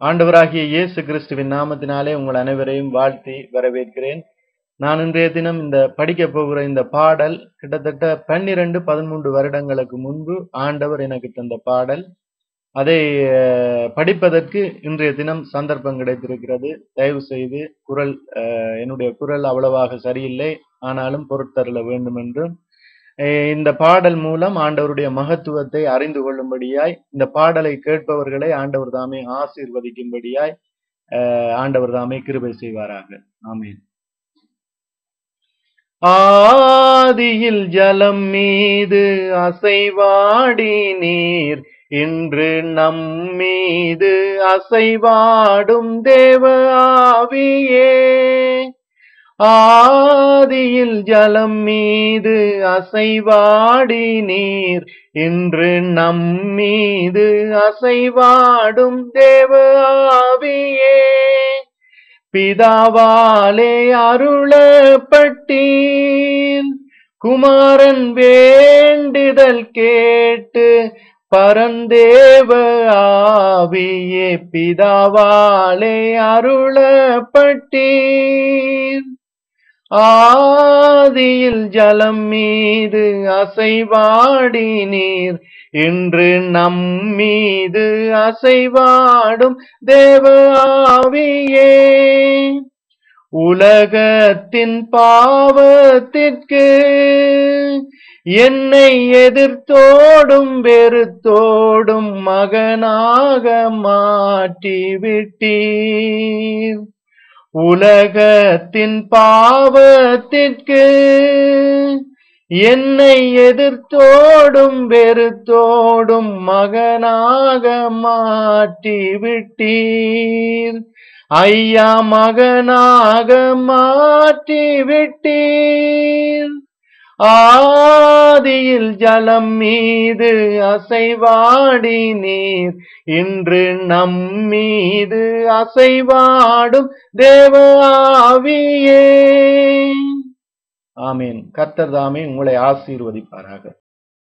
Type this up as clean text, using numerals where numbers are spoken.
ஆண்டவராகிய இயேசு கிறிஸ்துவின் நாமத்தினாலே உங்கள் அனைவரையும் வாழ்த்தி வரவேற்கிறேன். நான் இன்றைய தினம் இந்த படிக்க போகிற இந்த பாடல் கிட்டத்தட்ட 12-13 வருடங்களுக்கு முன்பு ஆண்டவர் எனக்கு தந்த பாடல். அதை படிப்பதற்கு இன்றைய தினம் சந்தர்ப்பம் கிடைத்திருக்கிறது. தயவு செய்து என்னுடைய குரல் அவ்வளவாக சரியில்லை, ஆனாலும் பொறுத்தருள வேண்டும் என்றும், இந்த பாடல் மூலம் ஆண்டவருடைய மகத்துவத்தை அறிந்து கொள்ளும்படியாய், இந்த பாடலை கேட்பவர்களை ஆண்டவர் தாமே ஆசீர்வதிக்கும்படியாய் ஆண்டவர் தாமே கிருபை செய்வாராக. ஆமென். ஆதியில் ஜலம் மீது அசைவாடி நீர், இன்று நம் மீது அசைவாடும் தேவ ஆவியே. ஆதியில் ஜலம் மீது அசைவாடி நீர், இன்று நம் மீது அசைவாடும் தேவ ஆவியே. பிதாவாலே அருளப்பட்டீர், குமாரன் வேண்டுதல் கேட்டு பரந்தேவ ஆவியே. பிதாவாலே அருளப்பட்டீர், ஆதியில் ஜலம் மீது அசைவாடி நீர், இன்று நம் மீது அசைவாடும் தேவ ஆவியே. உலகத்தின் பாவத்திற்கு என்னை எதிர்த்தோடும் வெறுத்தோடும் மகனாக மாற்றிவிட்டீர். உலகத்தின் பாவத்திற்கு என்னை எதிர்த்தோடும் வெறுத்தோடும் மகனாக மாற்றிவிட்டீர். ஐயா, மகனாக மாற்றிவிட்டீர். ஆதியில் ஜலம் மீது அசைவாடி நீர், இன்று நம் மீது அசைவாடும் தேவ ஆவியே. ஆமென். கர்த்தர் தாமே உங்களை ஆசீர்வதிப்பாராக.